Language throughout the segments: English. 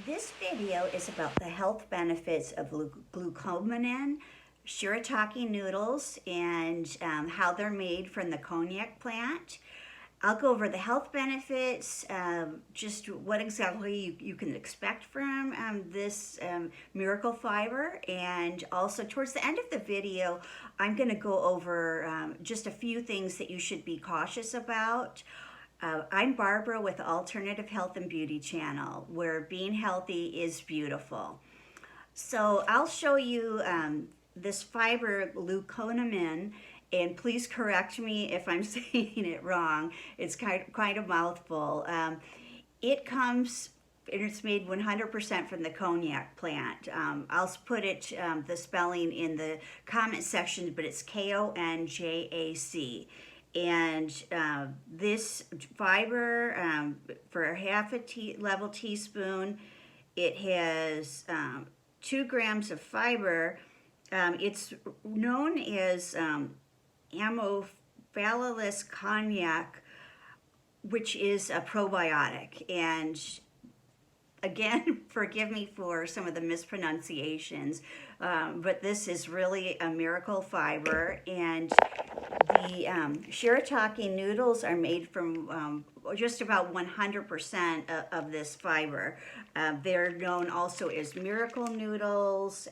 This video is about the health benefits of Glucomannan Shirataki noodles and how they're made from the konjac plant. I'll go over the health benefits, just what exactly you can expect from this miracle fiber, and also towards the end of the video, I'm going to go over just a few things that you should be cautious about. I'm Barbara with Alternative Health and Beauty Channel, where being healthy is beautiful. So I'll show you this fiber, glucomannan, and please correct me if I'm saying it wrong. It's kind of mouthful. It's made 100% from the konjac plant. I'll put the spelling in the comment section, but it's Konjac. And this fiber, for a half a level teaspoon, it has 2 grams of fiber. It's known as Amophilus konjac, which is a probiotic. And again, forgive me for some of the mispronunciations, but this is really a miracle fiber. And the Shirataki noodles are made from just about 100% of this fiber. They're known also as miracle noodles.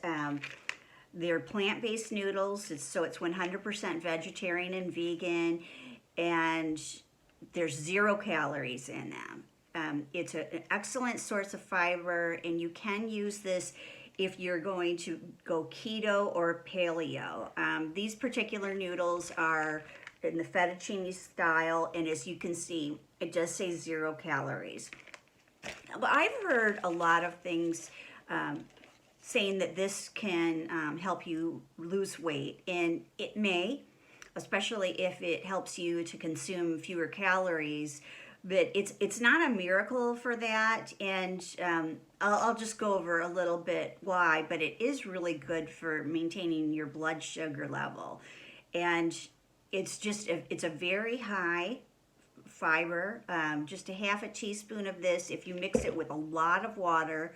They're plant-based noodles, so it's 100% vegetarian and vegan, and there's 0 calories in them. It's an excellent source of fiber, and you can use this if you're going to go keto or paleo. These particular noodles are in the fettuccine style, and as you can see, it does say 0 calories. But I've heard a lot of things saying that this can help you lose weight, and it may, especially if it helps you to consume fewer calories. But it's not a miracle for that, and I'll just go over a little bit why, but it is really good for maintaining your blood sugar level. And it's a very high fiber, just a half a teaspoon of this. If you mix it with a lot of water,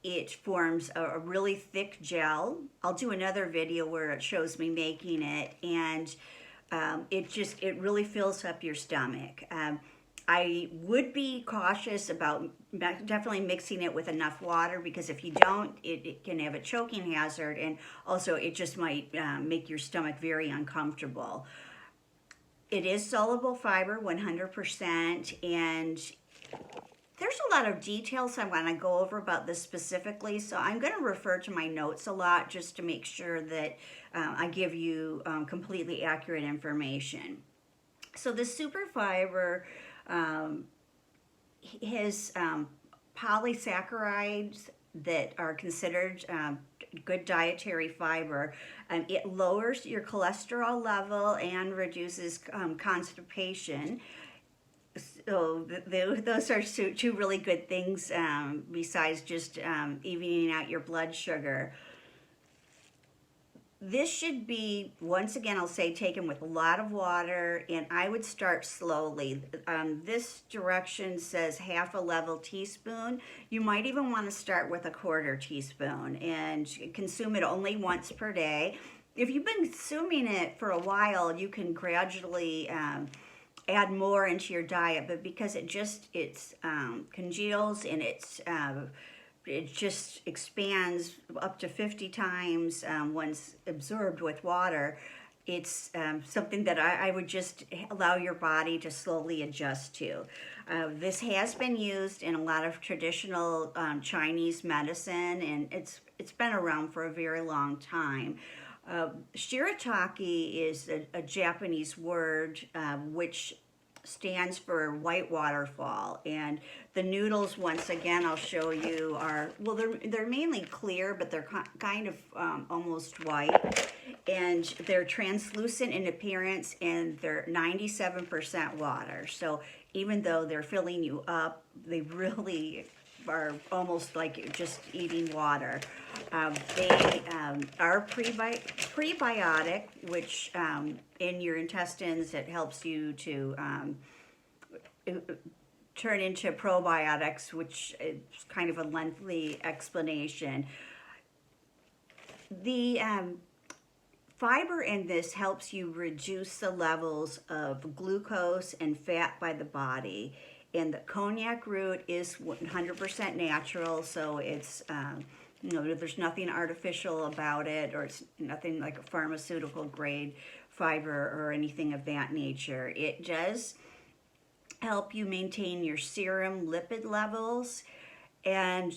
it forms a really thick gel. I'll do another video where it shows me making it, and it really fills up your stomach. I would be cautious about definitely mixing it with enough water, because if you don't, it can have a choking hazard, and also it just might make your stomach very uncomfortable. It is soluble fiber, 100%, and there's a lot of details I want to go over about this specifically, so I'm going to refer to my notes a lot just to make sure that I give you completely accurate information. So the super fiber has polysaccharides that are considered good dietary fiber. It lowers your cholesterol level and reduces constipation. So those are two really good things besides just evening out your blood sugar. This should be, once again, I'll say, taken with a lot of water, and I would start slowly. This direction says half a level teaspoon. You might even want to start with a 1/4 teaspoon and consume it only once per day. If you've been consuming it for a while, you can gradually add more into your diet, but because it congeals and it just expands up to 50 times once absorbed with water, it's something that I would just allow your body to slowly adjust to. This has been used in a lot of traditional Chinese medicine, and it's been around for a very long time. Shirataki is a Japanese word which stands for white waterfall, and the noodles, once again, I'll show you, are, well, they're mainly clear, but they're kind of almost white, and they're translucent in appearance, and they're 97% water. So even though they're filling you up, they really are almost like just eating water. They are prebiotic, which in your intestines, it helps you to turn into probiotics, which is kind of a lengthy explanation. The fiber in this helps you reduce the levels of glucose and fat by the body. And the Konjac root is 100% natural, so it's, there's nothing artificial about it, or it's nothing like a pharmaceutical grade fiber or anything of that nature. It does help you maintain your serum lipid levels, and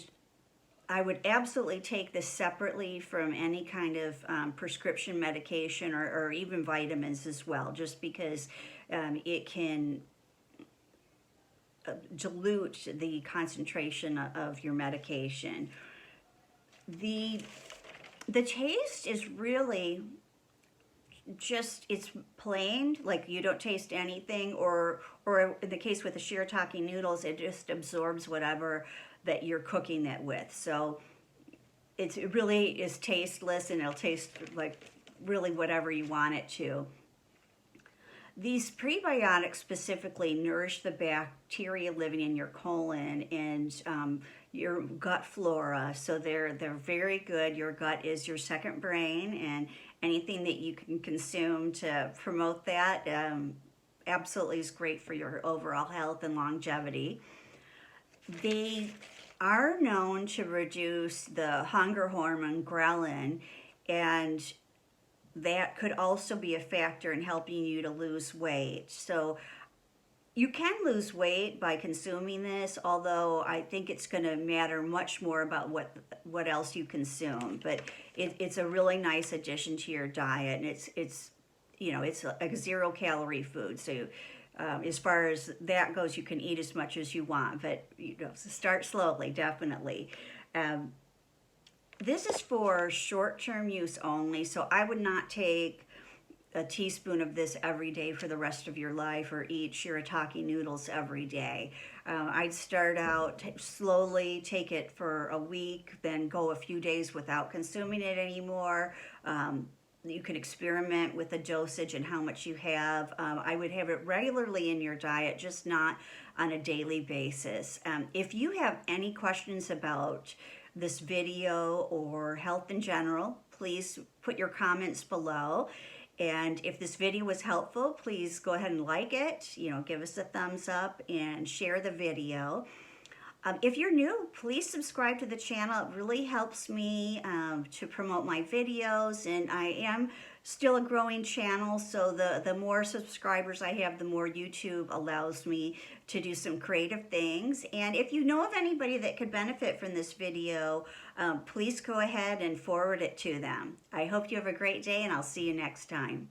I would absolutely take this separately from any kind of prescription medication or even vitamins as well, just because it can dilute the concentration of your medication. The taste is really just, it's plain, like you don't taste anything, or in the case with the Shirataki noodles, it just absorbs whatever that you're cooking it with. So it really is tasteless, and it'll taste like really whatever you want it to. These prebiotics specifically nourish the bacteria living in your colon and your gut flora. So they're very good. Your gut is your second brain, and anything that you can consume to promote that absolutely is great for your overall health and longevity. They are known to reduce the hunger hormone ghrelin, and that could also be a factor in helping you to lose weight. So you can lose weight by consuming this, although I think it's going to matter much more about what else you consume. But it's a really nice addition to your diet, and it's a 0 calorie food. So as far as that goes, you can eat as much as you want, but start slowly, definitely. This is for short-term use only, so I would not take a teaspoon of this every day for the rest of your life, or eat Shirataki noodles every day. I'd start out slowly, take it for a week, then go a few days without consuming it anymore. You can experiment with the dosage and how much you have. I would have it regularly in your diet, just not on a daily basis. If you have any questions about this video or health in general, please put your comments below. And if this video was helpful, please go ahead and like it, give us a thumbs up and share the video. If you're new, please subscribe to the channel. It really helps me to promote my videos, and I am still a growing channel, so the more subscribers I have, the more YouTube allows me to do some creative things. And if you know of anybody that could benefit from this video, please go ahead and forward it to them. I hope you have a great day, and I'll see you next time.